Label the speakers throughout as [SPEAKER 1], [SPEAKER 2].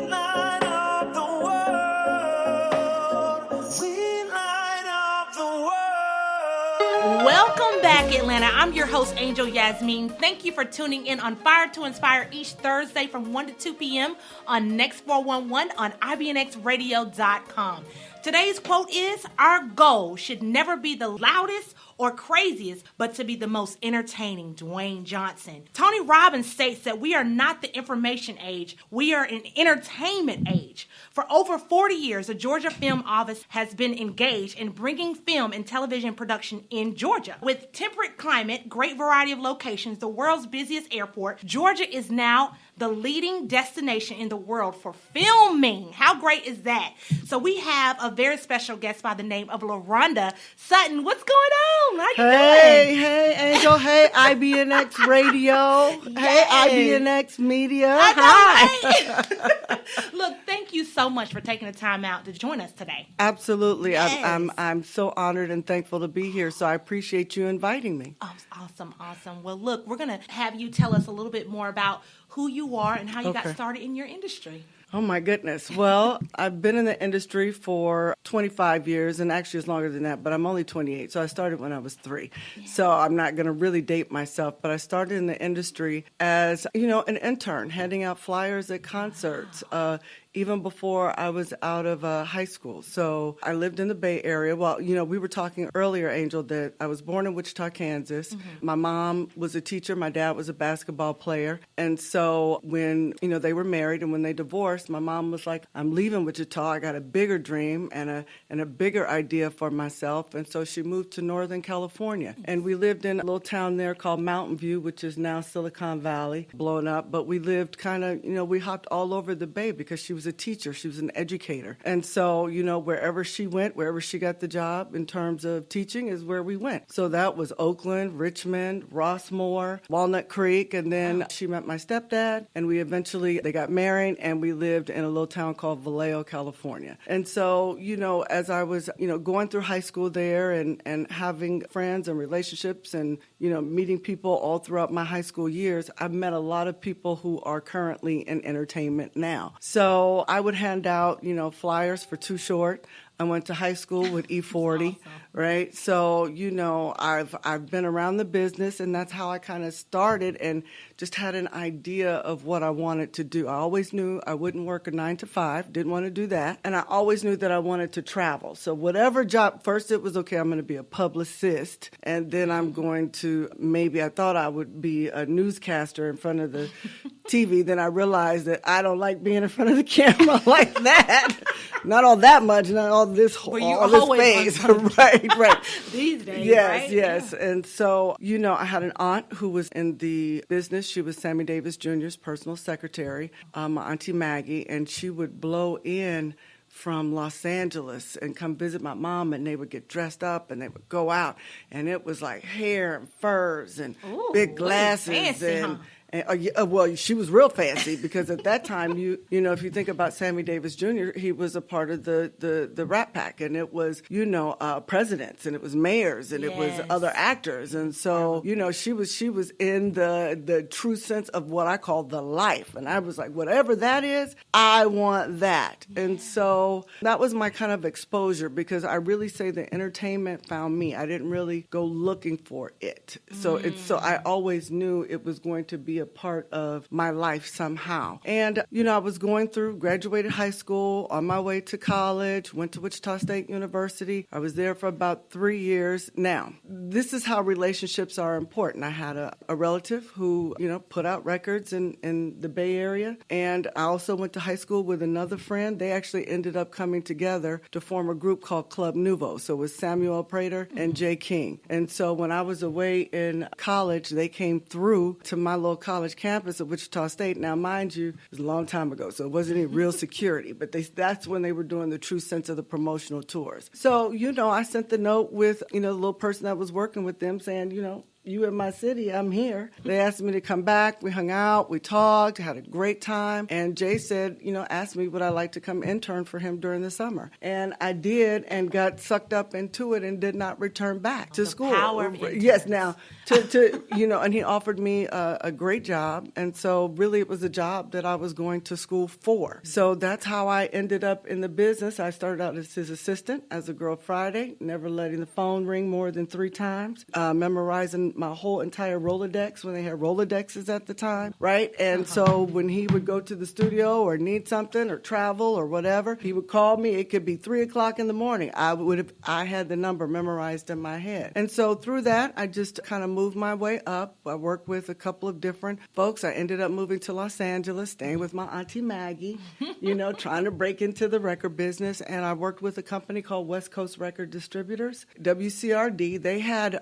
[SPEAKER 1] light up the world. We light up the world.
[SPEAKER 2] Welcome back, Atlanta. I'm your host, Angel Yasmin. Thank you for tuning in on Fire to Inspire each Thursday from 1 to 2 p.m. on Next 411 on IBNXradio.com. Today's quote is, our goal should never be the loudest or craziest, but to be the most entertaining. Dwayne Johnson. Tony Robbins states that we are not the information age, we are an entertainment age. For over 40 years, the Georgia Film Office has been engaged in bringing film and television production in Georgia. With temperate climate, great variety of locations, the world's busiest airport, Georgia is now the leading destination in the world for filming. How great is that? So we have a very special guest by the name of LaRonda Sutton. What's going on? How you doing?
[SPEAKER 3] Hey, Angel. Hey, IBNX Radio.
[SPEAKER 2] Yes.
[SPEAKER 3] Hey, IBNX Media.
[SPEAKER 2] Hi. Look, thank you so much for taking the time out to join us today.
[SPEAKER 3] Absolutely.
[SPEAKER 2] Yes.
[SPEAKER 3] I'm so honored and thankful to be here, so I appreciate you inviting me.
[SPEAKER 2] Oh, awesome. Well, look, we're going to have you tell us a little bit more about who you are and how you got started in your industry.
[SPEAKER 3] Oh, my goodness. Well, I've been in the industry for 25 years, and actually it's longer than that, but I'm only 28, so I started when I was 3. Yeah. So I'm not going to really date myself, but I started in the industry as, an intern, handing out flyers at concerts, even before I was out of high school. So I lived in the Bay Area. Well, we were talking earlier, Angel, that I was born in Wichita, Kansas. Mm-hmm. My mom was a teacher. My dad was a basketball player. And so when, they were married and when they divorced, my mom was like, I'm leaving Wichita. I got a bigger dream and a bigger idea for myself. And so she moved to Northern California. And we lived in a little town there called Mountain View, which is now Silicon Valley, blown up. But we lived kind of, we hopped all over the Bay because she was a teacher. She was an educator. And so, wherever she went, wherever she got the job in terms of teaching is where we went. So that was Oakland, Richmond, Rossmore, Walnut Creek. And then she met my stepdad and they got married and we lived in a little town called Vallejo, California. And so, as I was, going through high school there and having friends and relationships and, meeting people all throughout my high school years, I've met a lot of people who are currently in entertainment now. So I would hand out, flyers for Too Short. I went to high school with E40, awesome. Right? So, I've been around the business, and that's how I kind of started and just had an idea of what I wanted to do. I always knew I wouldn't work a 9 to 5, didn't want to do that. And I always knew that I wanted to travel. So whatever job, first it was, okay, I'm going to be a publicist, and then I'm going to, I thought I would be a newscaster in front of the TV. Then I realized that I don't like being in front of the camera like that. Not all that much, not all this space. Right.
[SPEAKER 2] These days,
[SPEAKER 3] yes.
[SPEAKER 2] right?
[SPEAKER 3] Yes. Yeah. And so, I had an aunt who was in the business. She was Sammy Davis Jr.'s personal secretary, my Auntie Maggie, and she would blow in from Los Angeles and come visit my mom, and they would get dressed up and they would go out, and it was like hair and furs and big glasses
[SPEAKER 2] fancy,
[SPEAKER 3] and. Well, she was real fancy because at that time, if you think about Sammy Davis Jr., he was a part of the Rat Pack, and it was, presidents, and it was mayors, and it was other actors, and so, she was in the true sense of what I call the life, and I was like, whatever that is, I want that, and so that was my kind of exposure because I really say the entertainment found me. I didn't really go looking for it, so I always knew it was going to be a part of my life somehow. And, I was graduated high school, on my way to college, went to Wichita State University. I was there for about 3 years. Now, this is how relationships are important. I had a relative who, put out records in the Bay Area. And I also went to high school with another friend. They actually ended up coming together to form a group called Club Nouveau. So it was Samuel Prater and Jay King. And so when I was away in college, they came through to my little college campus at Wichita State. Now, mind you, it was a long time ago, so it wasn't any real security, but that's when they were doing the true sense of the promotional tours. So, I sent the note with, the little person that was working with them saying, you in my city, I'm here. They asked me to come back. We hung out, we talked, had a great time. And Jay said, asked me would I like to come intern for him during the summer. And I did and got sucked up into it and did not return back to school.
[SPEAKER 2] Power of interns.
[SPEAKER 3] Yes, now, and he offered me a great job. And so really it was a job that I was going to school for. So that's how I ended up in the business. I started out as his assistant as a Girl Friday, never letting the phone ring more than 3 times, memorizing my whole entire Rolodex when they had Rolodexes at the time, right? And so when he would go to the studio or need something or travel or whatever, he would call me. It could be 3 o'clock in the morning. I had the number memorized in my head. And so through that, I just kind of moved my way up. I worked with a couple of different folks. I ended up moving to Los Angeles, staying with my Auntie Maggie, trying to break into the record business. And I worked with a company called West Coast Record Distributors, WCRD. They had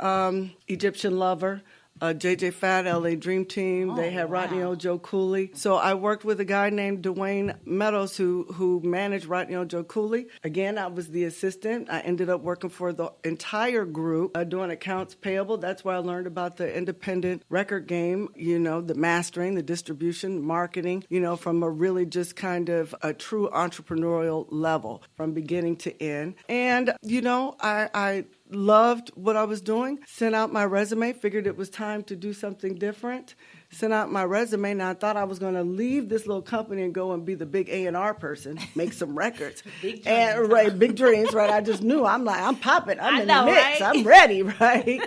[SPEAKER 3] Egyptian Lover, JJ Fad, LA Dream Team. They had Rodney O. Joe Cooley. So I worked with a guy named Dwayne Meadows who managed Rodney O. Joe Cooley. Again, I was the assistant. I ended up working for the entire group, doing accounts payable. That's where I learned about the independent record game, the mastering, the distribution, marketing, from a really just kind of a true entrepreneurial level from beginning to end. And, I loved what I was doing, sent out my resume, figured it was time to do something different, sent out my resume. Now I thought I was going to leave this little company and go and be the big A&R person, make some records.
[SPEAKER 2] Big dreams.
[SPEAKER 3] Big dreams, right? I just knew. I'm popping. I'm in the mix.
[SPEAKER 2] Right?
[SPEAKER 3] I'm ready, right?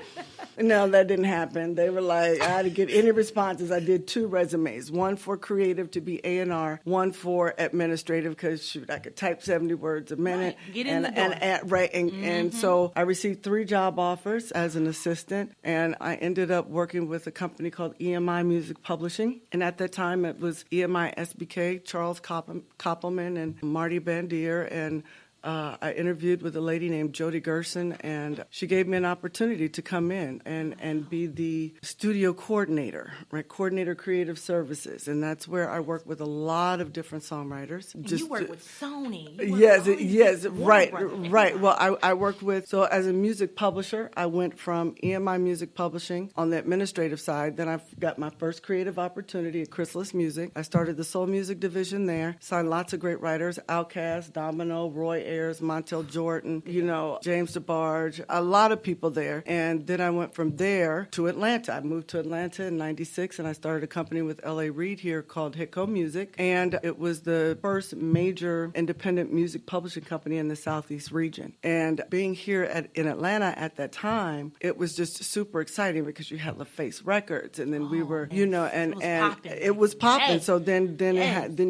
[SPEAKER 3] No, that didn't happen. They were like, I had to get any responses. I did 2 resumes, one for creative to be A&R, one for administrative because I could type 70 words a minute.
[SPEAKER 2] Right. Get in the door.
[SPEAKER 3] And so I received 3 job offers as an assistant, and I ended up working with a company called EMI Music Publishing. And at that time, it was EMI SBK, Charles Koppelman, and Marty Bandier, and I interviewed with a lady named Jody Gerson, and she gave me an opportunity to come in and be the studio coordinator, right? Coordinator creative services. And that's where I work with a lot of different songwriters.
[SPEAKER 2] And you work with Sony.
[SPEAKER 3] Yes, right. Well, I worked with, so as a music publisher, I went from EMI Music Publishing on the administrative side. Then I got my first creative opportunity at Chrysalis Music. I started the soul music division there, signed lots of great writers, Outkast, Domino, Roy Ayers, Montel Jordan, James DeBarge, a lot of people there. And then I went from there to Atlanta. I moved to Atlanta in 96, and I started a company with L.A. Reid here called Hitco Music. And it was the first major independent music publishing company in the Southeast region. And being here in Atlanta at that time, it was just super exciting because you had LaFace Records, and then we were, it was popping.
[SPEAKER 2] Yes.
[SPEAKER 3] So then you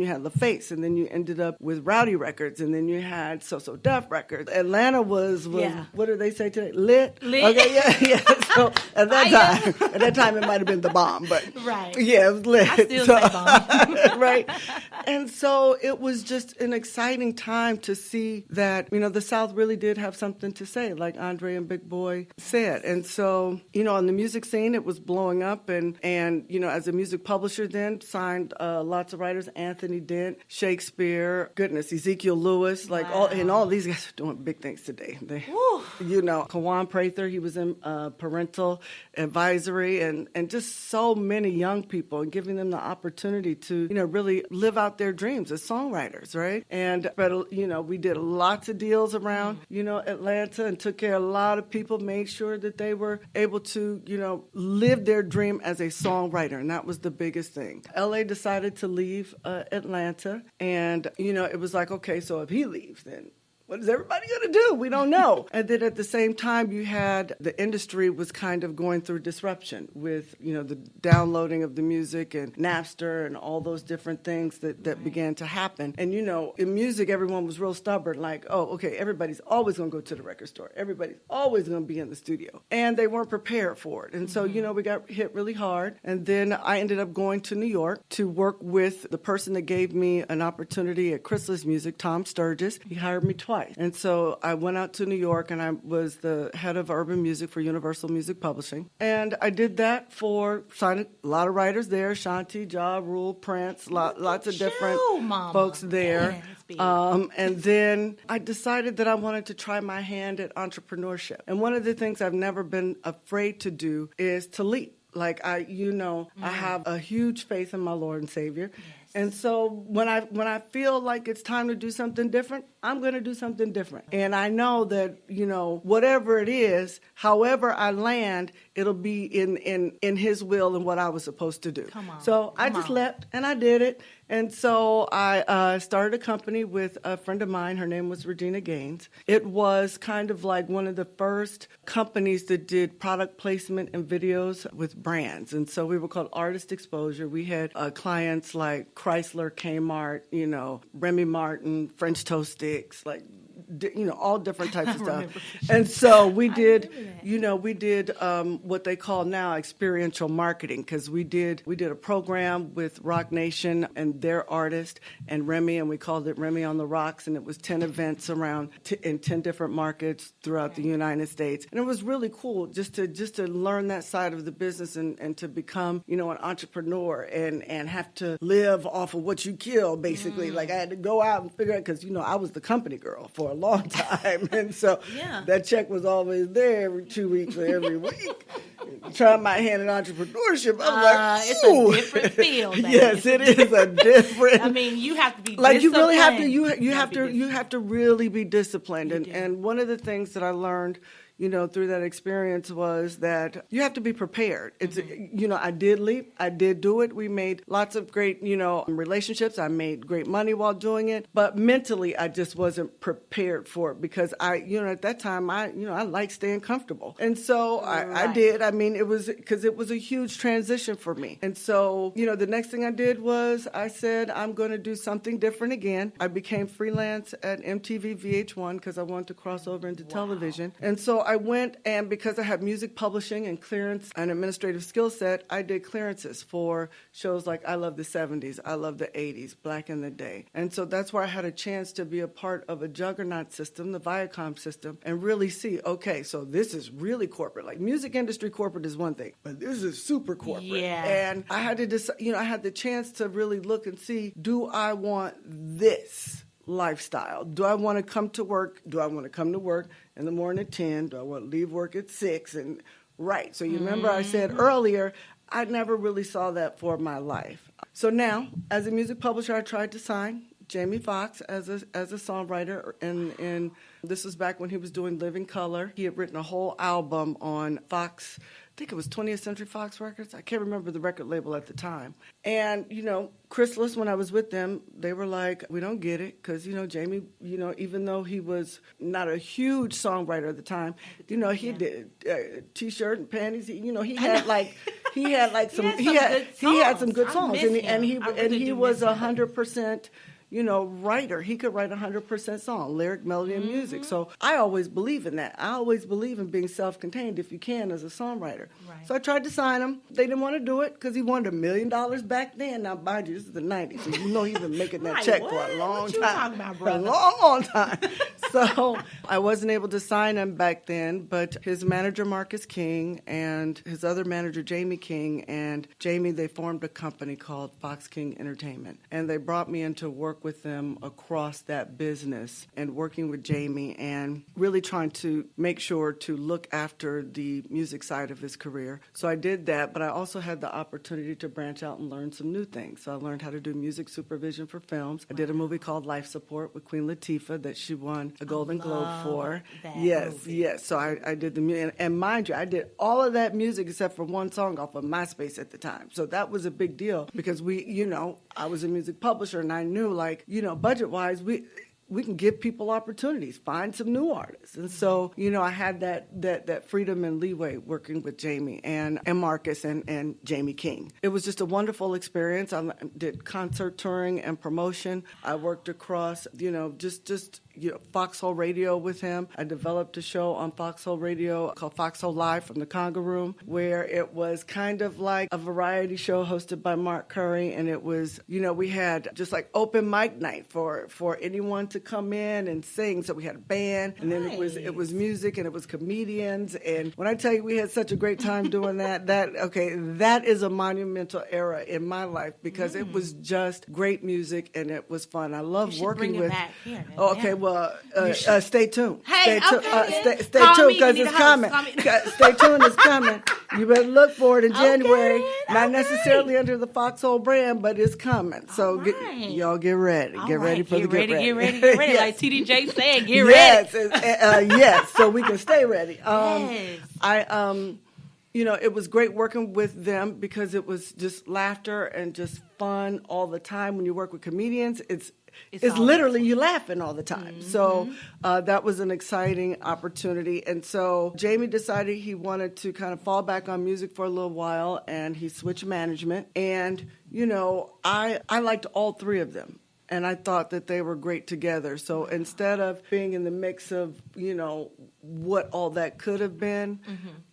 [SPEAKER 3] had LaFace, and then you ended up with Rowdy Records, and then you had So Def Records. Atlanta was what do they say today? Lit. Okay, yeah. So at that time it might have been the bomb, but
[SPEAKER 2] right.
[SPEAKER 3] Yeah, it was lit.
[SPEAKER 2] I still say bomb.
[SPEAKER 3] Right. And so it was just an exciting time to see that, the South really did have something to say, like Andre and Big Boy said. And so, on the music scene, it was blowing up. And as a music publisher then, signed lots of writers, Anthony Dent, Shakespeare, Ezekiel Lewis, all these guys are doing big things today. Kawan Prather, he was in Parental Advisory, and just so many young people, and giving them the opportunity to, really live out their dreams as songwriters, right? But we did lots of deals around, Atlanta, and took care of a lot of people, made sure that they were able to, live their dream as a songwriter, and that was the biggest thing. LA decided to leave Atlanta, and, it was like, okay, so if he leaves, then what is everybody going to do? We don't know. And then at the same time, you had the industry was kind of going through disruption with, the downloading of the music and Napster and all those different things that began to happen. And, in music, everyone was real stubborn, like, oh, okay, everybody's always going to go to the record store. Everybody's always going to be in the studio. And they weren't prepared for it. And so, we got hit really hard. And then I ended up going to New York to work with the person that gave me an opportunity at Chrysalis Music, Tom Sturgis. He hired me twice. twice. And so I went out to New York, and I was the head of urban music for Universal Music Publishing. And I did that signed a lot of writers there, Shanti, Ja Rule, Prince, lots of different folks there. And then I decided that I wanted to try my hand at entrepreneurship. And one of the things I've never been afraid to do is to leap. Like I have a huge faith in my Lord and Savior. Yes. And so when I feel like it's time to do something different, I'm going to do something different. And I know that, whatever it is, however I land, it'll be in his will and what I was supposed to do. So I just leapt and I did it. And so I started a company with a friend of mine. Her name was Regina Gaines. It was kind of like one of the first companies that did product placement and videos with brands. And so we were called Artist Exposure. We had clients like Chrysler, Kmart, Remy Martin, French Toast Sticks, like, all different types of stuff. And so we did, what they call now experiential marketing, because we did a program with Rock Nation and their artist and Remy, and we called it Remy on the Rocks, and it was 10 events around in 10 different markets throughout the United States. And it was really cool just to learn that side of the business and to become, an entrepreneur and have to live off of what you kill, basically. Like I had to go out and figure out, because, I was the company girl for a long time. And so that check was always there every 2 weeks or every week. Trying my hand in entrepreneurship, I'm like,
[SPEAKER 2] it's a different field.
[SPEAKER 3] Yes, it is a different.
[SPEAKER 2] I mean, you have to be
[SPEAKER 3] like
[SPEAKER 2] disciplined.
[SPEAKER 3] you really have to. You have to really be disciplined. And one of the things that I learned, through that experience was that you have to be prepared. It's, I did leap. I did do it. We made lots of great, relationships. I made great money while doing it. But mentally, I just wasn't prepared for it because at that time, I liked staying comfortable. And so I did. I mean, it was because it was a huge transition for me. And so, the next thing I did was I said, I'm going to do something different again. I became freelance at MTV VH1 because I wanted to cross over into television. And so I went, and because I have music publishing and clearance and administrative skill set, I did clearances for shows like I Love the 70s, I Love the 80s, Black in the Day. And so that's where I had a chance to be a part of a juggernaut system, the Viacom system, and really see, okay, so this is really corporate. Like music industry corporate is one thing, but this is super corporate.
[SPEAKER 2] Yeah.
[SPEAKER 3] And I had to decide, I had the chance to really look and see, do I want this lifestyle? Do I want to come to work? Do I want to come to work in the morning at 10? Do I want to leave work at 6? And right. So you remember I said earlier, I never really saw that for my life. So now, as a music publisher, I tried to sign Jamie Foxx as a songwriter, and this was back when he was doing Living Color. He had written a whole album on Fox. I think it was 20th Century Fox Records. I can't remember the record label at the time. And, Chrysalis, when I was with them, they were like, we don't get it. Because, Jamie, even though he was not a huge songwriter at the time, he did T-shirt and panties. He had some good songs. And he was 100%, writer. He could write 100% song, lyric, melody, and music. So I always believe in that. I always believe in being self-contained if you can as a songwriter. Right. So I tried to sign him. They didn't want to do it because he wanted $1 million back then. Now, mind you, this is the 90s, so he's been making that check for a long time.
[SPEAKER 2] Talking about, brother?
[SPEAKER 3] A long, long time. So I wasn't able to sign him back then, but his manager, Marcus King, and his other manager, Jamie King, and Jamie, they formed a company called Fox King Entertainment. And they brought me in to work with them across that business and working with Jamie and really trying to make sure to look after the music side of his career. So I did that, but I also had the opportunity to branch out and learn some new things. So I learned how to do music supervision for films. I did a movie called Life Support with Queen Latifah that she won a Golden Globe for. Yes. So I did the music. And mind you, I did all of that music except for one song off of MySpace at the time. So that was a big deal because I was a music publisher and I knew budget-wise, we can give people opportunities, find some new artists. And so, I had that freedom and leeway working with Jamie and Marcus and Jamie King. It was just a wonderful experience. I did concert touring and promotion. I worked across, just Foxhole Radio with him. I developed a show on Foxhole Radio called Foxhole Live from the Conga Room, where it was kind of like a variety show hosted by Mark Curry. And it was, we had just like open mic night for anyone to come in and sing. So we had a band, and then it was music, and it was comedians. And when I tell you we had such a great time doing that is a monumental era in my life because it was just great music and it was fun. I love working with.
[SPEAKER 2] Back here,
[SPEAKER 3] Stay tuned.
[SPEAKER 2] Hey,
[SPEAKER 3] Stay tuned because it's coming. Stay tuned, it's coming. You better look for it in January. Not necessarily under the Foxhole brand, but it's coming. So y'all get ready. Get ready for the get ready.
[SPEAKER 2] Get ready. Yes. Like TDJ said, get
[SPEAKER 3] ready. Yes, so we can stay ready.
[SPEAKER 2] Yes.
[SPEAKER 3] It was great working with them because it was just laughter and just fun all the time. When you work with comedians, it's literally you laughing all the time. Mm-hmm. So that was an exciting opportunity. And so Jamie decided he wanted to kind of fall back on music for a little while, and he switched management. And, I liked all three of them. And I thought that they were great together. So instead of being in the mix of, what all that could have been,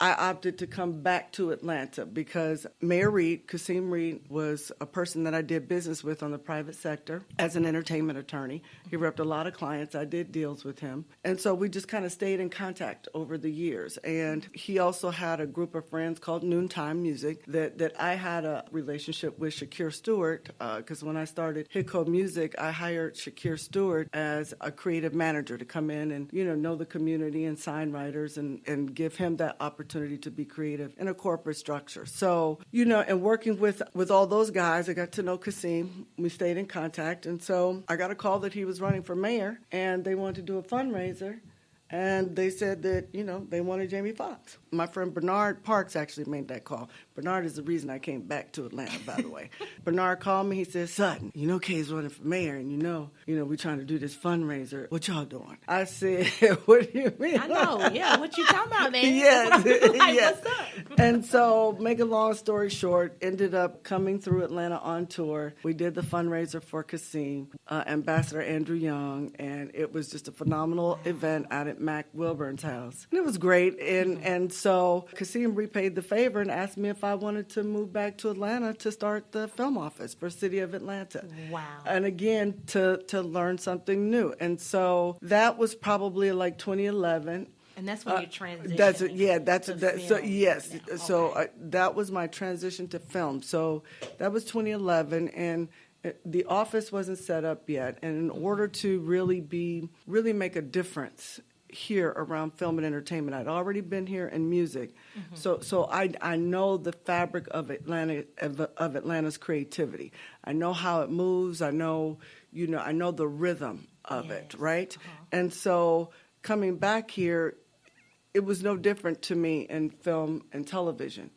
[SPEAKER 3] I opted to come back to Atlanta because Mayor Reed, Kasim Reed, was a person that I did business with on the private sector as an entertainment attorney. He repped a lot of clients. I did deals with him. And so we just kind of stayed in contact over the years. And he also had a group of friends called Noontime Music that I had a relationship with Shakir Stewart because when I started Hitco Music, I hired Shakir Stewart as a creative manager to come in and, know the community and sign writers and give him that opportunity to be creative in a corporate structure. So, and working with all those guys, I got to know Kasim. We stayed in contact. And so I got a call that he was running for mayor and they wanted to do a fundraiser. And they said that, they wanted Jamie Foxx. My friend Bernard Parks actually made that call. Bernard is the reason I came back to Atlanta, by the way. Bernard called me. He said, Sutton, Kay's running for mayor, and we're trying to do this fundraiser. What y'all doing? I said, what do you mean?
[SPEAKER 2] I know, yeah. What you talking about, man?
[SPEAKER 3] Yes, yes.
[SPEAKER 2] What's up?
[SPEAKER 3] And so, make a long story short, ended up coming through Atlanta on tour. We did the fundraiser for Kasim, Ambassador Andrew Young, and it was just a phenomenal event out at Mac Wilburn's house. And it was great. And so Kasim repaid the favor and asked me if I wanted to move back to Atlanta to start the film office for City of Atlanta.
[SPEAKER 2] Wow.
[SPEAKER 3] And again, to learn something new. And so that was probably like 2011.
[SPEAKER 2] And that's when you transitioned.
[SPEAKER 3] That was my transition to film. So that was 2011, and the office wasn't set up yet. And in order to really make a difference here around film and entertainment, I'd already been here in music, so I know the fabric of Atlanta's creativity. I know how it moves. I know the rhythm of it, right? And so coming back here, it was no different to me in film and television,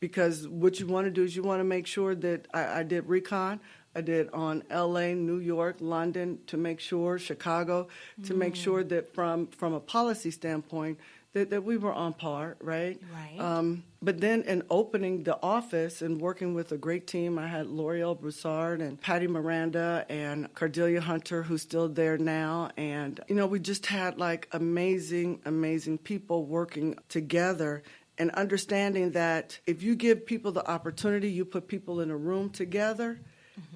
[SPEAKER 3] because what you want to do is you want to make sure that I did recon. I did on L.A., New York, London, to make sure, Chicago, to make sure that from a policy standpoint that we were on par, right?
[SPEAKER 2] Right.
[SPEAKER 3] But then in opening the office and working with a great team, I had L'Oreal Broussard and Patty Miranda and Cordelia Hunter, who's still there now. And, we just had like amazing, amazing people working together and understanding that if you give people the opportunity, you put people in a room together,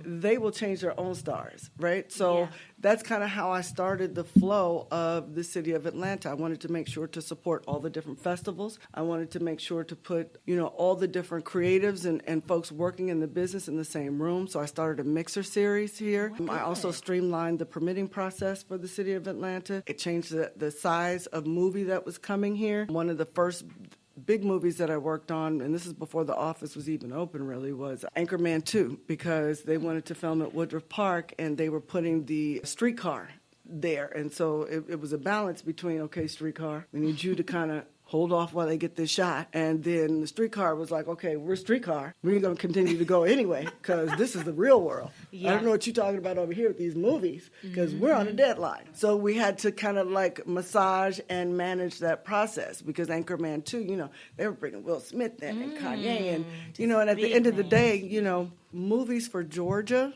[SPEAKER 3] they will change their own stars, right? So that's kind of how I started the flow of the City of Atlanta. I wanted to make sure to support all the different festivals. I wanted to make sure to put, all the different creatives and folks working in the business in the same room. So I started a mixer series here. I also streamlined the permitting process for the City of Atlanta. It changed the size of movie that was coming here. One of the first big movies that I worked on, and this is before the office was even open really, was Anchorman 2, because they wanted to film at Woodruff Park and they were putting the streetcar there. And so it was a balance between, okay, streetcar, we need you to kind of hold off while they get this shot. And then the streetcar was like, okay, we're streetcar. We're going to continue to go anyway because this is the real world. I don't know what you're talking about over here with these movies because we're on a deadline. So we had to kind of like massage and manage that process because Anchorman 2, they were bringing Will Smith in and Kanye. And, and at the end of the day, Movies for Georgia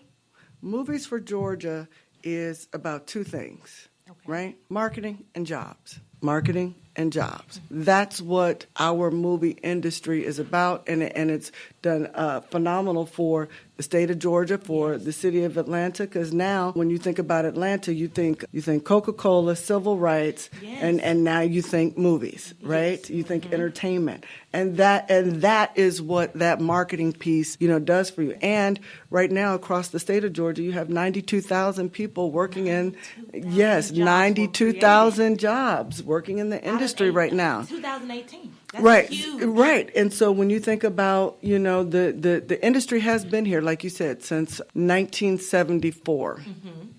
[SPEAKER 3] is about two things, right? Marketing and jobs. Marketing and jobs. That's what our movie industry is about, and it's done phenomenal for the state of Georgia, for the city of Atlanta, because now when you think about Atlanta, you think Coca-Cola, civil rights, and now you think movies, right? You think entertainment. And that is what that marketing piece, does for you. And right now across the state of Georgia, you have 92,000 people working in 92,000 jobs working in the industry right now.
[SPEAKER 2] 2018. That's huge.
[SPEAKER 3] Right. And so when you think about, the industry has been here, like you said, since 1974.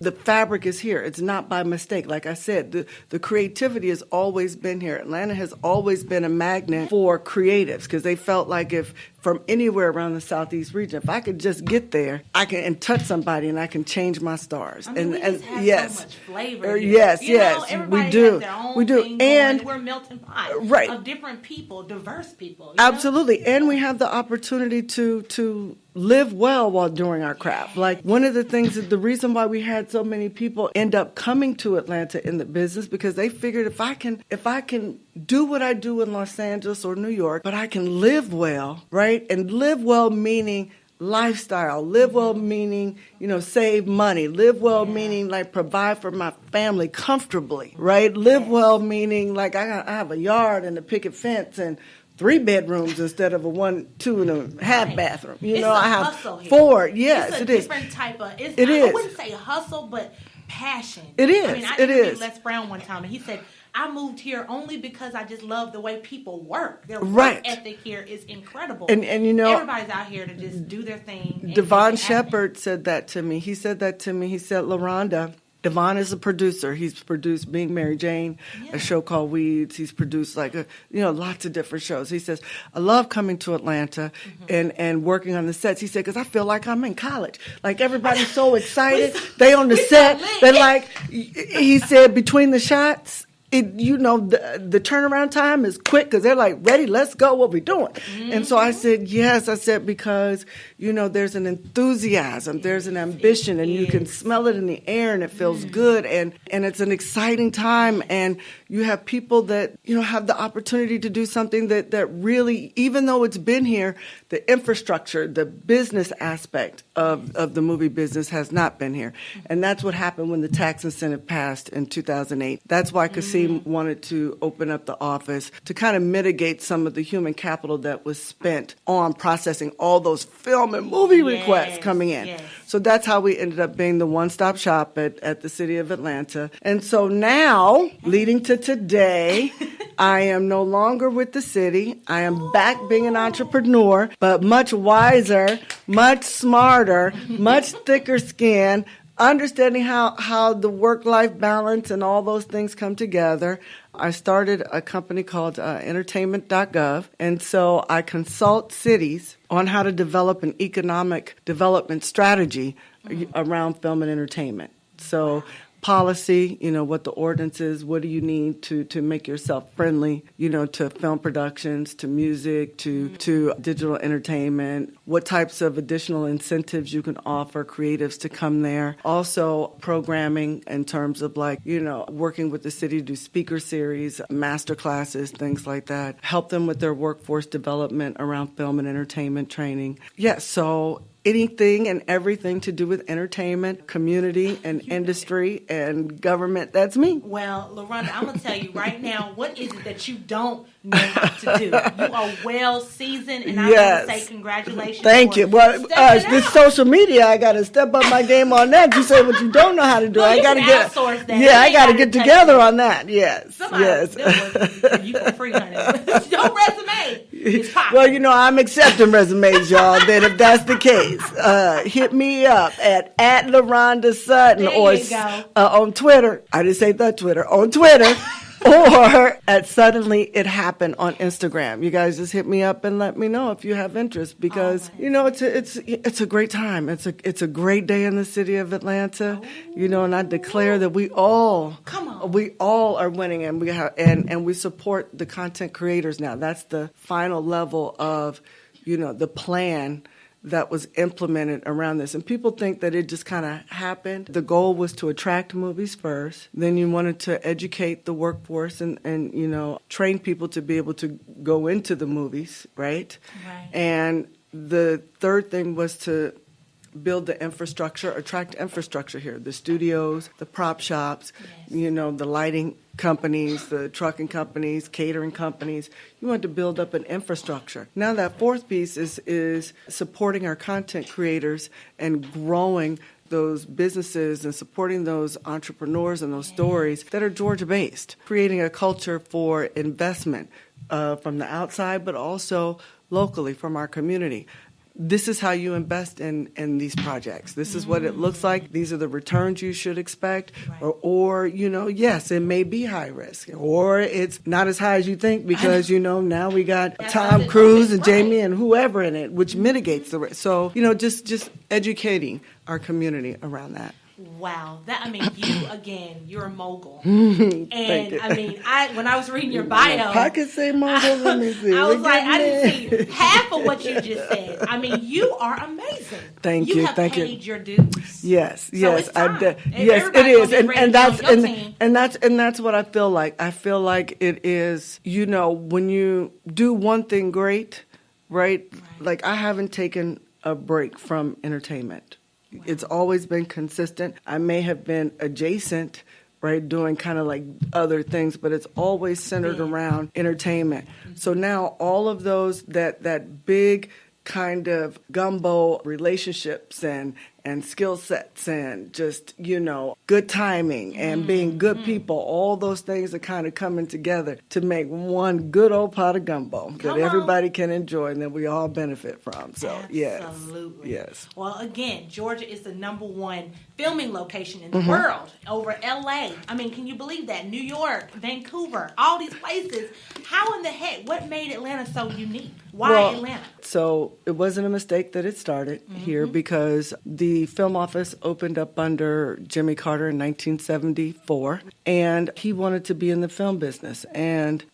[SPEAKER 3] The fabric is here. It's not by mistake. Like I said, the creativity has always been here. Atlanta has always been a magnet for creatives because they felt like if from anywhere around the Southeast region, if I could just get there, I can and touch somebody and I can change my stars.
[SPEAKER 2] I mean, we just have so much flavor.
[SPEAKER 3] Yes,
[SPEAKER 2] everybody
[SPEAKER 3] we do.
[SPEAKER 2] Has their own
[SPEAKER 3] we do.
[SPEAKER 2] Thing
[SPEAKER 3] and
[SPEAKER 2] we're melting pot of different people, diverse people.
[SPEAKER 3] Absolutely. And we have the opportunity to live well while doing our craft. Like one of the things, the reason why we had so many people end up coming to Atlanta in the business, because they figured if I can do what I do in Los Angeles or New York, but I can live well, right? And live well meaning lifestyle, live well meaning, save money, live well meaning like provide for my family comfortably, right? Live well meaning like I have a yard and a picket fence and 3 bedrooms instead of a 1, 2 and a half bathroom. I have 4. Yes,
[SPEAKER 2] it's
[SPEAKER 3] it is.
[SPEAKER 2] Different type of.
[SPEAKER 3] It is.
[SPEAKER 2] I wouldn't say hustle, but passion.
[SPEAKER 3] It is.
[SPEAKER 2] I mean, I interviewed Les Brown one time, and he said, "I moved here only because I just love the way people work. Their work ethic here is incredible. And everybody's out here to just do their thing."
[SPEAKER 3] Devon Shepard said that to me. He said, LaRonda. Devon is a producer. He's produced Being Mary Jane, a show called Weeds. He's produced lots of different shows. He says, I love coming to Atlanta and working on the sets. He said, because I feel like I'm in college. Like everybody's so excited. They on the set. They're like, he said, between the shots, the turnaround time is quick because they're like, ready, let's go, what we doing? And so I said, yes. I said, because, there's an enthusiasm, there's an ambition, and you can smell it in the air, and it feels good, and it's an exciting time, and you have people that, have the opportunity to do something that really, even though it's been here, the infrastructure, the business aspect of the movie business has not been here. And that's what happened when the tax incentive passed in 2008. That's why Kasim wanted to open up the office to kind of mitigate some of the human capital that was spent on processing all those film and movie requests coming in. Yes. So that's how we ended up being the one-stop shop at the city of Atlanta. And so now, leading to today, I am no longer with the city. I am back being an entrepreneur, but much wiser, much smarter, much thicker skin, understanding how the work-life balance and all those things come together. I started a company called Entertainment.gov, and so I consult cities on how to develop an economic development strategy around film and entertainment. So policy, what the ordinance is, what do you need to make yourself friendly, to film productions, to music, to digital entertainment, what types of additional incentives you can offer creatives to come there. Also programming in terms of working with the city to do speaker series, master classes, things like that. Help them with their workforce development around film and entertainment training. Yes, so anything and everything to do with entertainment, community, and industry, and government, that's me.
[SPEAKER 2] Well, LaRonda, I'm going to tell you right now, what is it that you don't know how to do? You are well seasoned, and I want to say congratulations.
[SPEAKER 3] Thank you. Well, this social media, I got to step up my game on that. You say what you don't know how to do. I got to get
[SPEAKER 2] outsource that.
[SPEAKER 3] Yeah, I got to get together on that. Yes. Yes.
[SPEAKER 2] You can free honey. Your resume is popping.
[SPEAKER 3] Well, I'm accepting resumes, y'all. Then if that's the case, hit me up at LaRonda Sutton or on Twitter. I didn't say the Twitter. On Twitter. Or at Suddenly It Happened on Instagram. You guys just hit me up and let me know if you have interest, because it's a great time. It's a great day in the city of Atlanta. And I declare that we all are winning, and we support the content creators now. That's the final level of the plan that was implemented around this. And people think that it just kind of happened. The goal was to attract movies first. Then you wanted to educate the workforce and train people to be able to go into the movies, right? And the third thing was to build the infrastructure, attract infrastructure here, the studios, the prop shops, the lighting companies, the trucking companies, catering companies. You want to build up an infrastructure. Now that fourth piece is supporting our content creators and growing those businesses and supporting those entrepreneurs and those stories that are Georgia-based, creating a culture for investment from the outside, but also locally from our community. This is how you invest in these projects. This is what it looks like. These are the returns you should expect. Or yes, it may be high risk. Or it's not as high as you think because, now we got Tom Cruise and Jamie and whoever in it, which mitigates the risk. So, just educating our community around that.
[SPEAKER 2] Wow, you're a mogul. And when I was reading your bio,
[SPEAKER 3] I could say mogul. Let me see.
[SPEAKER 2] I was like, I didn't see half of what you just said. You are amazing.
[SPEAKER 3] Thank you.
[SPEAKER 2] You have paid your dues.
[SPEAKER 3] Yes,
[SPEAKER 2] it's time.
[SPEAKER 3] Yes, it is, and that's what I feel like. I feel like it is. When you do one thing great, right? Like I haven't taken a break from entertainment. Wow. It's always been consistent. I may have been adjacent, right, doing kind of like other things, but it's always centered around entertainment. Mm-hmm. So now all of those, that big kind of gumbo relationships and skill sets and just, good timing and being good people, all those things are kind of coming together to make one good old pot of gumbo that everybody can enjoy and that we all benefit from. So,
[SPEAKER 2] absolutely.
[SPEAKER 3] Yes.
[SPEAKER 2] Well, again, Georgia is the #1 filming location in the world over LA. Can you believe that? New York, Vancouver, all these places. How in the heck, what made Atlanta so unique? Why Atlanta?
[SPEAKER 3] So it wasn't a mistake that it started here because the film office opened up under Jimmy Carter in 1974, and he wanted to be in the film business. And,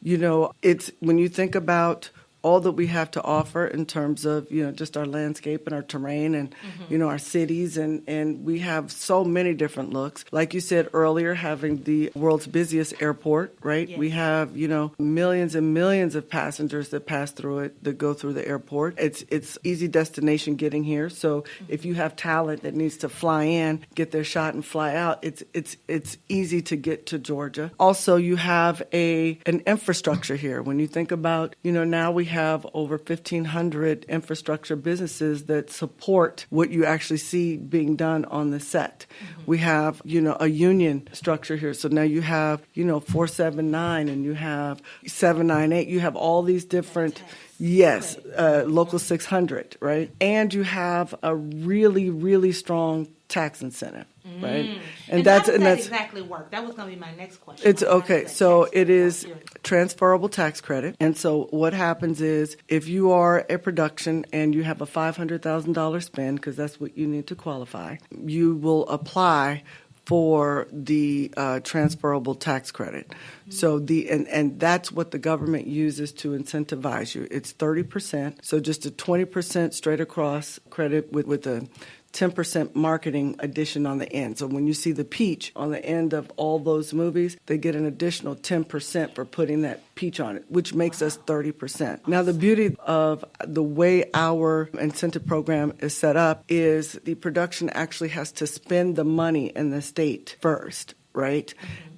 [SPEAKER 3] it's when you think about all that we have to offer in terms of, just our landscape and our terrain and, our cities. And we have so many different looks. Like you said earlier, having the world's busiest airport, right? Yes. We have, millions and millions of passengers that pass through it, that go through the airport. It's easy destination getting here. So if you have talent that needs to fly in, get their shot and fly out, it's easy to get to Georgia. Also, you have an infrastructure here. When you think about, now we have over 1,500 infrastructure businesses that support what you actually see being done on the set. We have, a union structure here. So now you have, 479 and you have 798. You have all these different, local 600, right? And you have a really, really strong tax incentive, right?
[SPEAKER 2] And how does that exactly work? That was going to be my next question.
[SPEAKER 3] It's okay. So it is transferable tax credit. And so what happens is if you are a production and you have a $500,000 spend, because that's what you need to qualify, you will apply for the transferable tax credit. So and that's what the government uses to incentivize you. It's 30%, so just a 20% straight across credit with a 10% marketing addition on the end. So when you see the peach on the end of all those movies, they get an additional 10% for putting that peach on it, which makes us 30%. Now, the beauty of the way our incentive program is set up is the production actually has to spend the money in the state first, right?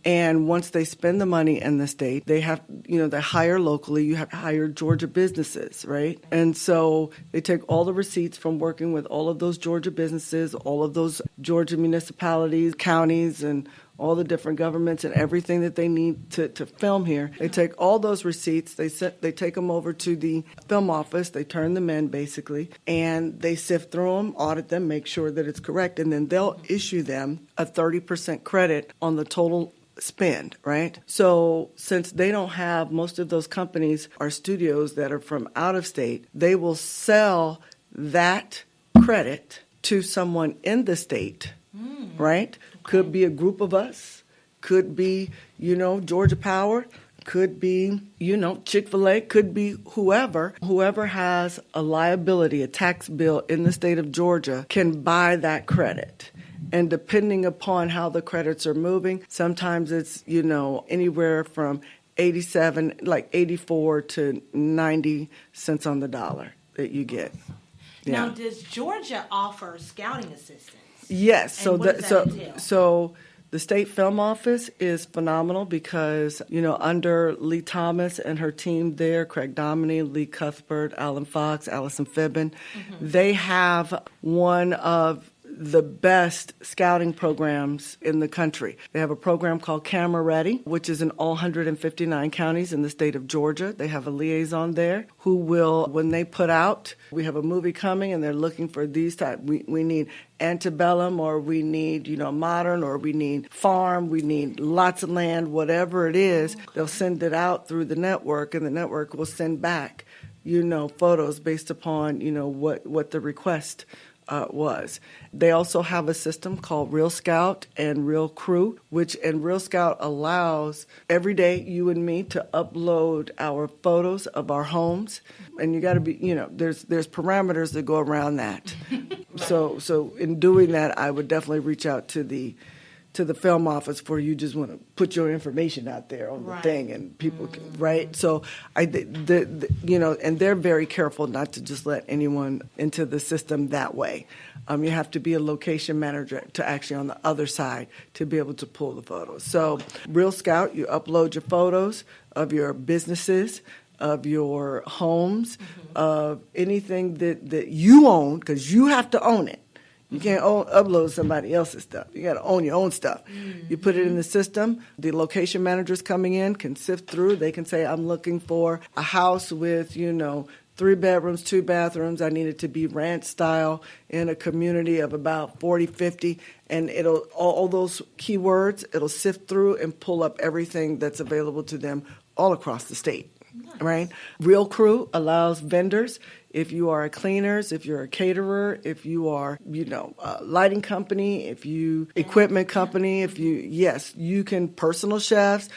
[SPEAKER 3] And once they spend the money in the state, they have, they hire locally. You have to hire Georgia businesses, right? And so they take all the receipts from working with all of those Georgia businesses, all of those Georgia municipalities, counties, and all the different governments and everything that they need to film here. They take all those receipts, they take them over to the film office, they turn them in basically, and they sift through them, audit them, make sure that it's correct, and then they'll issue them a 30% credit on the total spend, right? So since they don't have, most of those companies are studios that are from out of state, they will sell that credit to someone in the state, right? Could be a group of us, could be, Georgia Power, could be, Chick-fil-A, could be whoever. Whoever has a liability, a tax bill in the state of Georgia can buy that credit. And depending upon how the credits are moving, sometimes it's, anywhere from 84 to 90 cents on the dollar that you get.
[SPEAKER 2] Now, does Georgia offer scouting assistance?
[SPEAKER 3] Yes.
[SPEAKER 2] And what does that entail?
[SPEAKER 3] So the State Film Office is phenomenal because, under Lee Thomas and her team there, Craig Dominy, Lee Cuthbert, Alan Fox, Allison Fibbin, they have one of the best scouting programs in the country. They have a program called Camera Ready, which is in all 159 counties in the state of Georgia. They have a liaison there who will, when they put out, we have a movie coming and they're looking for these type. We need antebellum, or we need, modern, or we need farm, we need lots of land, whatever it is. They'll send it out through the network, and the network will send back, photos based upon, what the request was. They also have a system called Real Scout and Real Crew, and Real Scout allows every day you and me to upload our photos of our homes, and you got to be, there's parameters that go around that. So in doing that, I would definitely reach out to the film office for you just want to put your information out there on the thing, and people can, right? So and they're very careful not to just let anyone into the system that way. You have to be a location manager to actually on the other side to be able to pull the photos. So Real Scout, you upload your photos of your businesses, of your homes, of anything that you own, because you have to own it. You can't upload somebody else's stuff. You got to own your own stuff. You put it in the system. The location managers coming in can sift through. They can say, I'm looking for a house with, 3 bedrooms, 2 bathrooms. I need it to be ranch style in a community of about 40, 50. And it'll, all those keywords, it'll sift through and pull up everything that's available to them all across the state. Nice. Right? Real Crew allows vendors. If you are a cleaners, if you're a caterer, if you are, a lighting company, if you equipment company, you can personal chefs,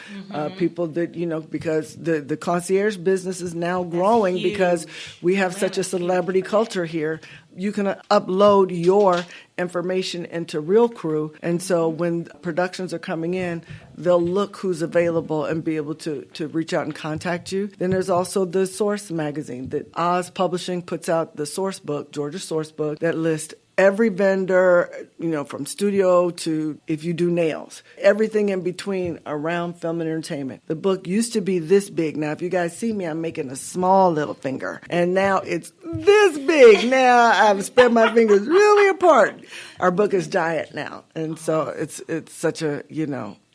[SPEAKER 3] people that, because the concierge business is now growing because we have such a celebrity culture here. You can upload your information into Real Crew, and so when productions are coming in, they'll look who's available and be able to reach out and contact you. Then there's also the Source magazine that Oz Publishing puts out, the Source book, Georgia Source book, that lists every vendor, from studio to if you do nails, everything in between around film and entertainment. The book used to be this big. Now, if you guys see me, I'm making a small little finger. And now it's this big. Now I've spread my fingers really apart. Our book is giant now. And so it's such a,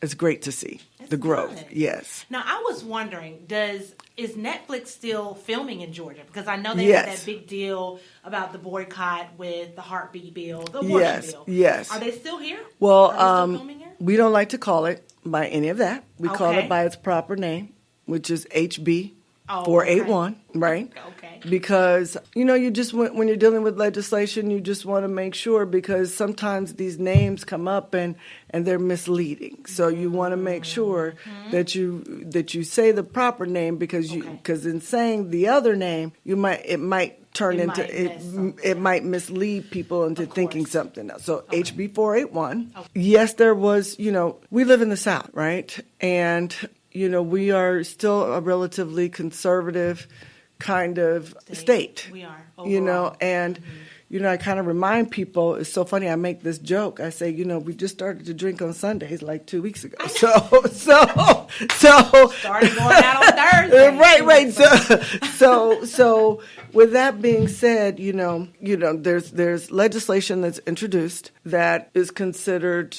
[SPEAKER 3] it's great to see the growth. Good. Yes.
[SPEAKER 2] Now, I was wondering, is Netflix still filming in Georgia? Because I know they had that big deal about the boycott with the heartbeat bill, the abortion bill.
[SPEAKER 3] Yes.
[SPEAKER 2] Are they still here?
[SPEAKER 3] Well,
[SPEAKER 2] are they still filming here?
[SPEAKER 3] We don't like to call it by any of that. We call it by its proper name, which is HB 481, right?
[SPEAKER 2] Okay.
[SPEAKER 3] Because, you just, when you're dealing with legislation, you just want to make sure, because sometimes these names come up and they're misleading. So you want to make sure that you say the proper name, because in saying the other name, it might mislead people into thinking something else. So HB 481. Okay. Yes, there was, we live in the South, right? And we are still a relatively conservative kind of state.
[SPEAKER 2] We are. Overall.
[SPEAKER 3] And I kind of remind people, it's so funny, I make this joke. I say, we just started to drink on Sundays like 2 weeks ago. So
[SPEAKER 2] started going out on Thursday.
[SPEAKER 3] Right. So with that being said, there's legislation that's introduced that is considered,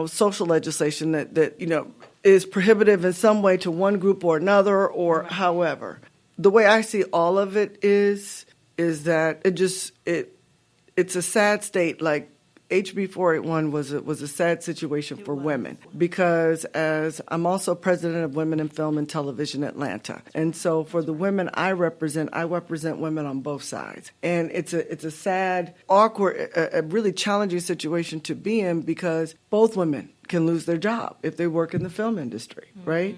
[SPEAKER 3] social legislation that is prohibitive in some way to one group or another, or however. The way I see all of it is that it's a sad state. Like HB 481 was a sad situation for women, because as I'm also president of Women in Film and Television Atlanta, and so for the women I represent women on both sides, and it's a sad, awkward, a really challenging situation to be in, because both women can lose their job if they work in the film industry, right?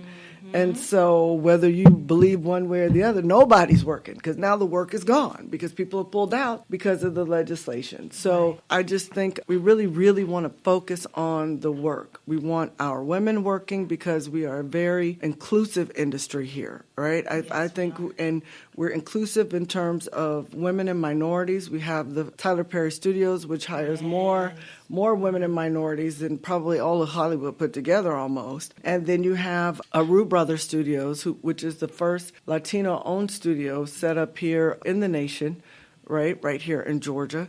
[SPEAKER 3] And so whether you believe one way or the other, nobody's working because now the work is gone because people have pulled out because of the legislation. So I just think we really, really want to focus on the work. We want our women working because we are a very inclusive industry here, right? I think, and we're inclusive in terms of women and minorities. We have the Tyler Perry Studios, which hires more women and minorities than probably all of Hollywood put together almost. And then you have Aru Brothers Studios, which is the first Latino-owned studio set up here in the nation, right here in Georgia.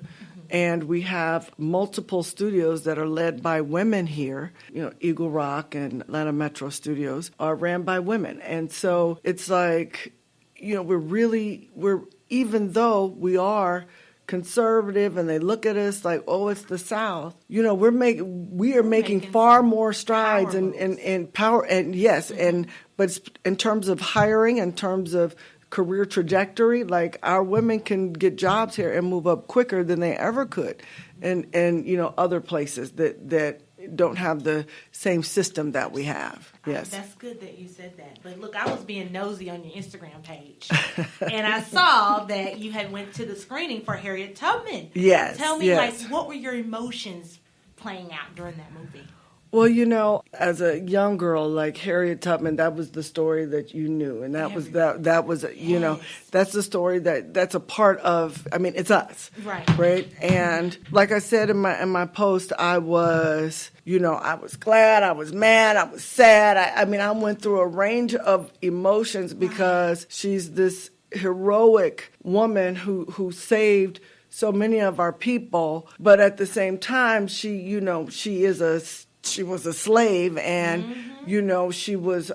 [SPEAKER 3] And we have multiple studios that are led by women here. Eagle Rock and Atlanta Metro Studios are ran by women. And so it's like, we're even though we are conservative and they look at us like, oh, it's the South, we are making far more strides in power and but in terms of hiring, in terms of career trajectory, like our women can get jobs here and move up quicker than they ever could in other places that don't have the same system that we have. Yes.
[SPEAKER 2] That's good that you said that. But look, I was being nosy on your Instagram page, and I saw that you had went to the screening for Harriet Tubman.
[SPEAKER 3] Yes.
[SPEAKER 2] Tell me, what were your emotions playing out during that movie?
[SPEAKER 3] Well, as a young girl, like Harriet Tubman, that was the story that you knew, and that was that's the story that's a part of. I mean, it's us, right? And like I said in my post, I was glad, I was mad, I was sad. I went through a range of emotions because she's this heroic woman who saved so many of our people, but at the same time, she was a slave, and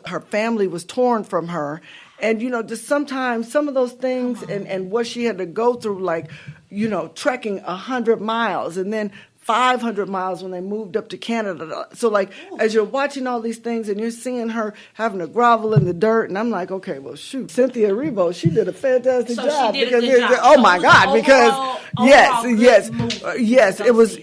[SPEAKER 3] her family was torn from her, and just sometimes some of those things and what she had to go through, like trekking 100 miles and then 500 miles when they moved up to Canada. So as you're watching all these things and you're seeing her having to grovel in the dirt, and I'm like, okay, well, shoot, Cynthia Erivo, she did a fantastic job.
[SPEAKER 2] She did a good job.
[SPEAKER 3] Oh my God, because yes, it was,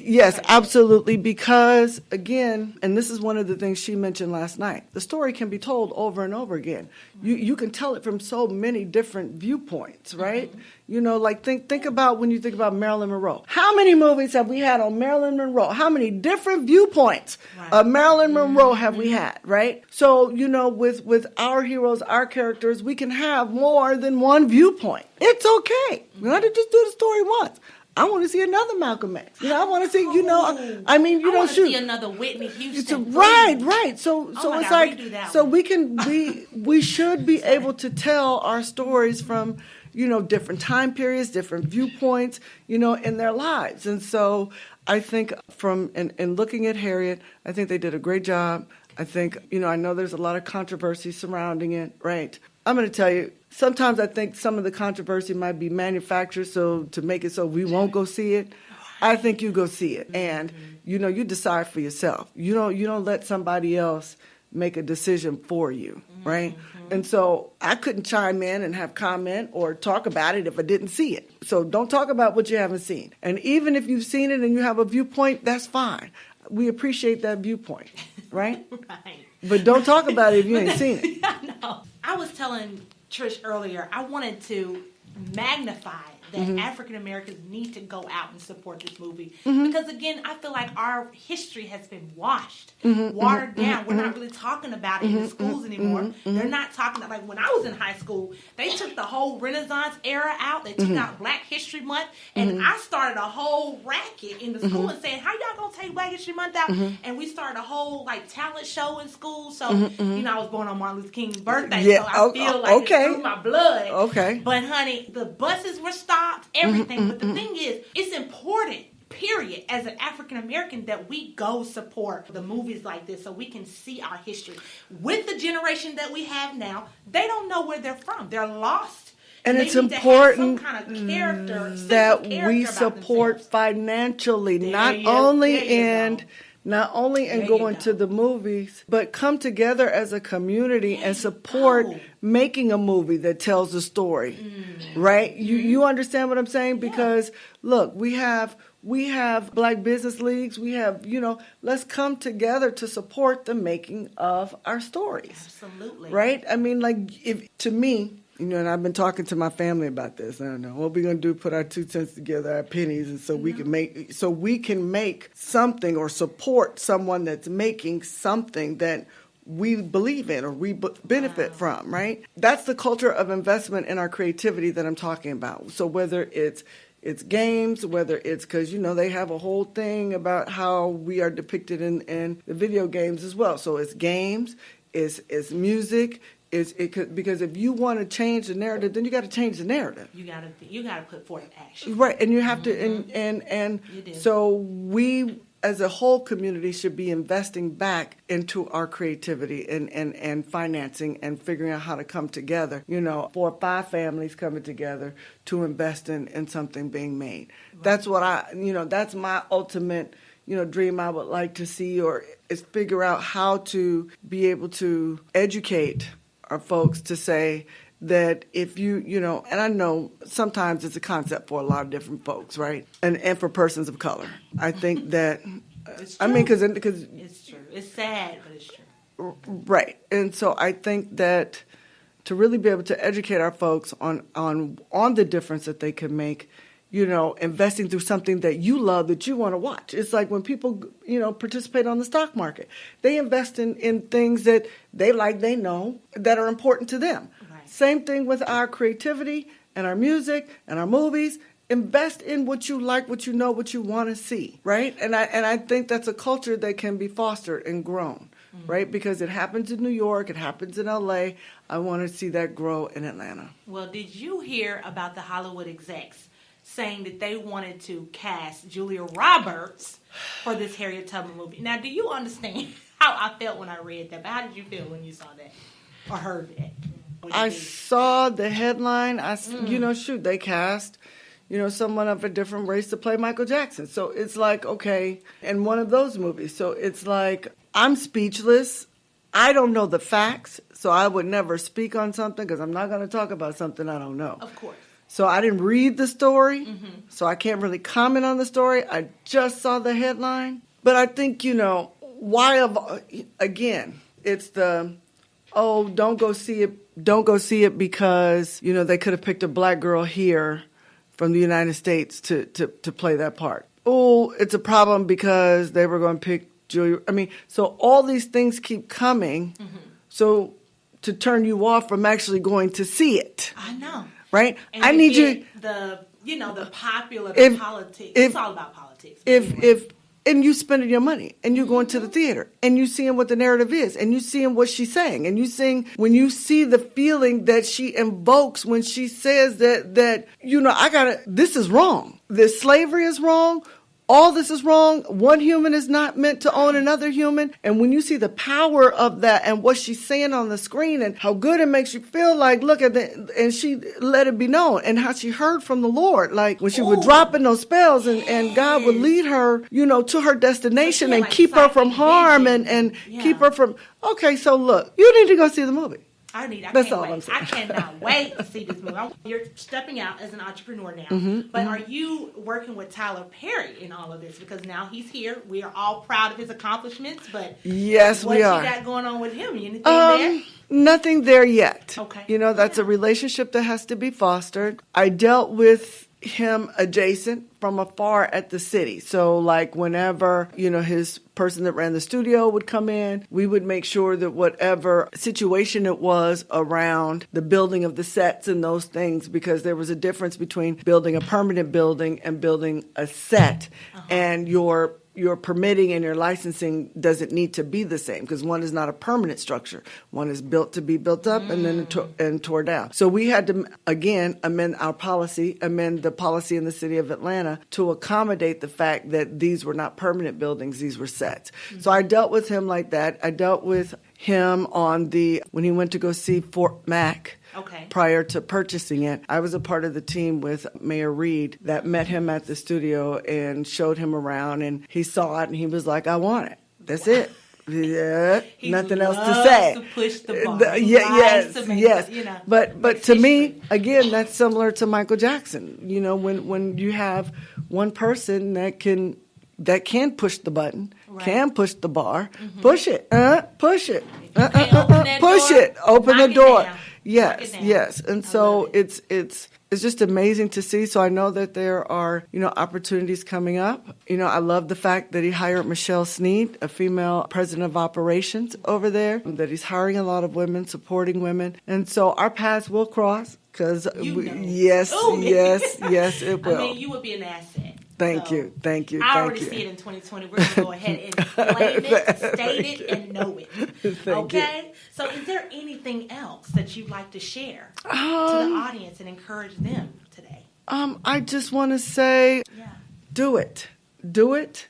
[SPEAKER 3] absolutely, because again, and this is one of the things she mentioned last night, the story can be told over and over again. You can tell it from so many different viewpoints, right? Think about when you think about Marilyn Monroe. How many movies have we had on Marilyn Monroe? How many different viewpoints of Marilyn Monroe have we had, right? So, with our heroes, our characters, we can have more than one viewpoint. It's okay. We don't have to just do the story once. I want to see another Malcolm X. I want to see, I want to see
[SPEAKER 2] another Whitney Houston.
[SPEAKER 3] Right. So it's like, so we should be able to tell our stories from, different time periods, different viewpoints, in their lives. And so I think in looking at Harriet, I think they did a great job. I think, I know there's a lot of controversy surrounding it, right? I'm going to tell you, sometimes I think some of the controversy might be manufactured to make it so we won't go see it. I think you go see it, and you decide for yourself. You don't let somebody else make a decision for you, right? And so I couldn't chime in and have comment or talk about it if I didn't see it. So don't talk about what you haven't seen. And even if you've seen it and you have a viewpoint, that's fine. We appreciate that viewpoint, right?
[SPEAKER 2] Right.
[SPEAKER 3] But don't talk about it if you ain't seen it.
[SPEAKER 2] I know. I was telling Trish earlier, I wanted to magnify that African Americans need to go out and support this movie. Because again, I feel like our history has been washed, watered down. We're not really talking about it in the schools anymore. They're not talking about, like when I was in high school, they took the whole Renaissance era out. They took out Black History Month. And I started a whole racket in the school and saying, how y'all gonna take Black History Month out? And we started a whole talent show in school. So, I was born on Martin Luther King's birthday. So I feel like it's through my blood.
[SPEAKER 3] Okay.
[SPEAKER 2] But honey, the buses were stopped, everything. But the thing is, it's important, period, as an African American, that we go support the movies like this so we can see our history. With the generation that we have now, they don't know where they're from. They're lost.
[SPEAKER 3] And it's important
[SPEAKER 2] kind of
[SPEAKER 3] that we support financially, not only in going to the movies, but come together as a community and support making a movie that tells a story, right? You understand what I'm saying? Because look, we have We have Black business leagues. We have, let's come together to support the making of our stories.
[SPEAKER 2] Absolutely.
[SPEAKER 3] Right? I mean, to me, and I've been talking to my family about this. I don't know what we're going to do, put our 2 cents together, our pennies, and we can make something or support someone that's making something that we believe in or we benefit from, right? That's the culture of investment in our creativity that I'm talking about. So whether it's games, whether it's because, they have a whole thing about how we are depicted in the video games as well. So it's games, it's music, because if you want to change the narrative, then you got to change the narrative.
[SPEAKER 2] You got to put forth action.
[SPEAKER 3] Right, and you have to, and so we as a whole community should be investing back into our creativity and financing and figuring out how to come together, 4 or 5 families coming together to invest in something being made. Right. That's what that's my ultimate, dream I would like to see, or is figure out how to be able to educate our folks to say that if and I know sometimes it's a concept for a lot of different folks, right? And for persons of color. I think that,
[SPEAKER 2] it's true.
[SPEAKER 3] I mean, because
[SPEAKER 2] it's true. It's sad, but it's true.
[SPEAKER 3] Right. And so I think that to really be able to educate our folks on the difference that they can make, investing through something that you love, that you want to watch. It's like when people, participate on the stock market. They invest in things that they like, they know, that are important to them. Right. Same thing with our creativity and our music and our movies. Invest in what you like, what you know, what you want to see, right? And I think that's a culture that can be fostered and grown, right? Because it happens in New York, it happens in LA. I want to see that grow in Atlanta.
[SPEAKER 2] Well, did you hear about the Hollywood execs saying that they wanted to cast Julia Roberts for this Harriet Tubman movie? Now, do you understand how I felt when I read that? But how did you feel when you saw that or heard that?
[SPEAKER 3] I saw the headline. They cast, someone of a different race to play Michael Jackson. So it's like, okay, in one of those movies. So it's like, I'm speechless. I don't know the facts, so I would never speak on something because I'm not going to talk about something I don't know.
[SPEAKER 2] Of course.
[SPEAKER 3] So I didn't read the story, so I can't really comment on the story. I just saw the headline. But I think, again, it's the, don't go see it because, they could have picked a black girl here from the United States to play that part. Oh, it's a problem because they were going to pick Julia. I mean, so all these things keep coming, so to turn you off from actually going to see it.
[SPEAKER 2] I know.
[SPEAKER 3] Right?
[SPEAKER 2] And
[SPEAKER 3] I need you.
[SPEAKER 2] The popular politics.
[SPEAKER 3] It's
[SPEAKER 2] all about politics.
[SPEAKER 3] And you spending your money, and you're going to the theater, and you seeing what the narrative is, and you seeing what she's saying, and you seeing when you see the feeling that she invokes when she says that this is wrong. This slavery is wrong. All this is wrong. One human is not meant to own another human. And when you see the power of that and what she's saying on the screen and how good it makes you feel, like, look at that. And she let it be known, and how she heard from the Lord, like when she would drop in those spells and God would lead her, to her destination and keep her from harm and keep her from. Okay, so look, you need to go see the movie. That's all I'm saying.
[SPEAKER 2] I cannot wait to see this movie. You're stepping out as an entrepreneur now, but are you working with Tyler Perry in all of this? Because now he's here. We are all proud of his accomplishments, but
[SPEAKER 3] yes, we are.
[SPEAKER 2] What you got going on with him? Anything there?
[SPEAKER 3] Nothing there yet.
[SPEAKER 2] Okay.
[SPEAKER 3] That's a relationship that has to be fostered. I dealt with him adjacent from afar at the city. So like whenever, his person that ran the studio would come in, we would make sure that whatever situation it was around the building of the sets and those things, because there was a difference between building a permanent building and building a set. And your permitting and your licensing doesn't need to be the same, because one is not a permanent structure. One is built to be built up and then tore down. So we had to, again, amend the policy in the city of Atlanta to accommodate the fact that these were not permanent buildings, these were sets. So I dealt with him like that. I dealt with him when he went to go see Fort Mac.
[SPEAKER 2] Okay.
[SPEAKER 3] Prior to purchasing it, I was a part of the team with Mayor Reed that met him at the studio and showed him around, and he saw it and he was like, I want it. That's it. Yeah, nothing else to say.
[SPEAKER 2] To push the bar.
[SPEAKER 3] Yes. But to me, again, that's similar to Michael Jackson. When you have one person that can push the button,
[SPEAKER 2] Right.
[SPEAKER 3] can push the bar, push it, push it,
[SPEAKER 2] can't open that
[SPEAKER 3] push
[SPEAKER 2] door,
[SPEAKER 3] it, open
[SPEAKER 2] knock
[SPEAKER 3] the
[SPEAKER 2] it
[SPEAKER 3] door.
[SPEAKER 2] down. Knock
[SPEAKER 3] Yes,
[SPEAKER 2] it down.
[SPEAKER 3] yes. And
[SPEAKER 2] I
[SPEAKER 3] so
[SPEAKER 2] love it.
[SPEAKER 3] it's just amazing to see. So I know that there are, opportunities coming up. I love the fact that he hired Michelle Sneed, a female president of operations over there, that he's hiring a lot of women, supporting women. And so our paths will cross because yes,
[SPEAKER 2] Ooh.
[SPEAKER 3] yes, it will.
[SPEAKER 2] I mean, you would be an asset.
[SPEAKER 3] Thank
[SPEAKER 2] So,
[SPEAKER 3] you.
[SPEAKER 2] I already see it in 2020. We're going to go ahead and claim it, state it, and know it. Okay? So is there anything else that you'd like to share to the audience and encourage them today?
[SPEAKER 3] I just want to say, do it. Do it.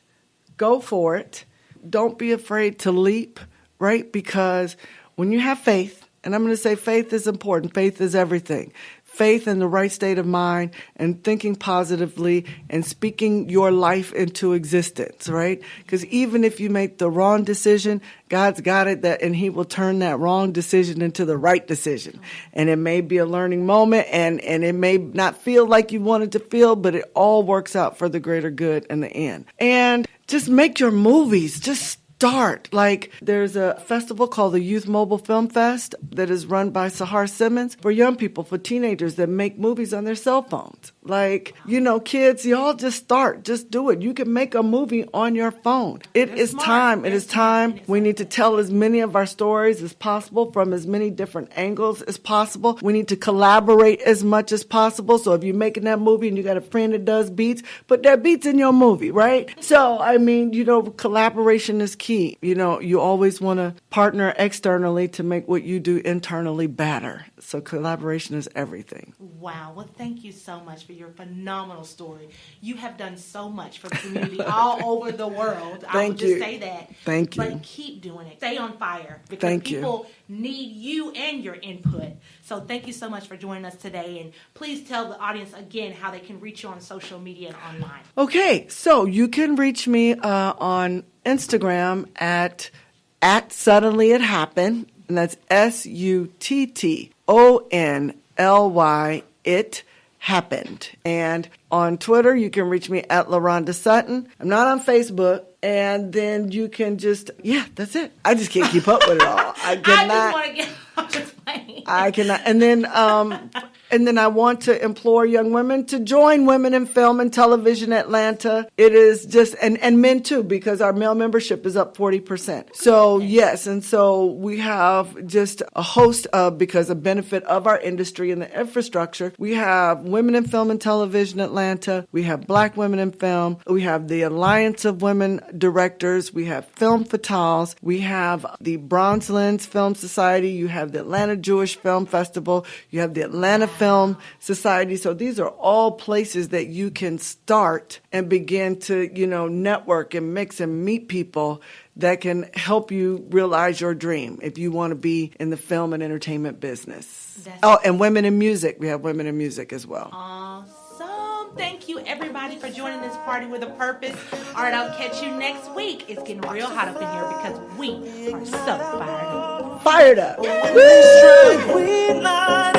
[SPEAKER 3] Go for it. Don't be afraid to leap, right? Because when you have faith, and I'm going to say faith is important. Faith is everything. Faith in the right state of mind and thinking positively and speaking your life into existence, right? Because even if you make the wrong decision, God's got it, and he will turn that wrong decision into the right decision. And it may be a learning moment, and it may not feel like you want it to feel, but it all works out for the greater good in the end. And just make your movies. Just start. Like, there's a festival called the Youth Mobile Film Fest that is run by Sahar Simmons for young people, for teenagers that make movies on their cell phones. Like, kids, y'all just start. Just do it. You can make a movie on your phone. It is time. It is time. We need to tell as many of our stories as possible from as many different angles as possible. We need to collaborate as much as possible. So if you're making that movie and you got a friend that does beats, put that beats in your movie, right? So, I mean, collaboration is key. You always want to partner externally to make what you do internally better. So collaboration is everything.
[SPEAKER 2] Wow. Well, thank you so much for your phenomenal story. You have done so much for the community all over the world. I would just say that.
[SPEAKER 3] Thank you.
[SPEAKER 2] But keep doing it. Stay on fire because
[SPEAKER 3] Thank you.
[SPEAKER 2] people need you and your input. So thank you so much for joining us today. And please tell the audience again how they can reach you on social media and online.
[SPEAKER 3] Okay. So you can reach me on Instagram at Suddenly It Happened. And that's SUTTONLY. It happened. And on Twitter, you can reach me at LaRonda Sutton. I'm not on Facebook. And then you can that's it. I just can't keep up with it all. I cannot.
[SPEAKER 2] I'm just playing.
[SPEAKER 3] I cannot. And then I want to implore young women to join Women in Film and Television Atlanta. It is just, and men too, because our male membership is up 40%. So yes, and so we have just a host of, because of benefit of our industry and the infrastructure, we have Women in Film and Television Atlanta. We have Black Women in Film. We have the Alliance of Women Directors. We have Film Fatales. We have the Bronze Lens Film Society. You have the Atlanta Jewish Film Festival. You have the Atlanta Film Society. So these are all places that you can start and begin to, network and mix and meet people that can help you realize your dream if you want to be in the film and entertainment business. And women in music. We have women in music as well.
[SPEAKER 2] Awesome. Thank you, everybody, for joining this party with a purpose. All right, I'll catch you next week. It's getting real hot up in here because we are so fired up.
[SPEAKER 3] Fired up.
[SPEAKER 1] We light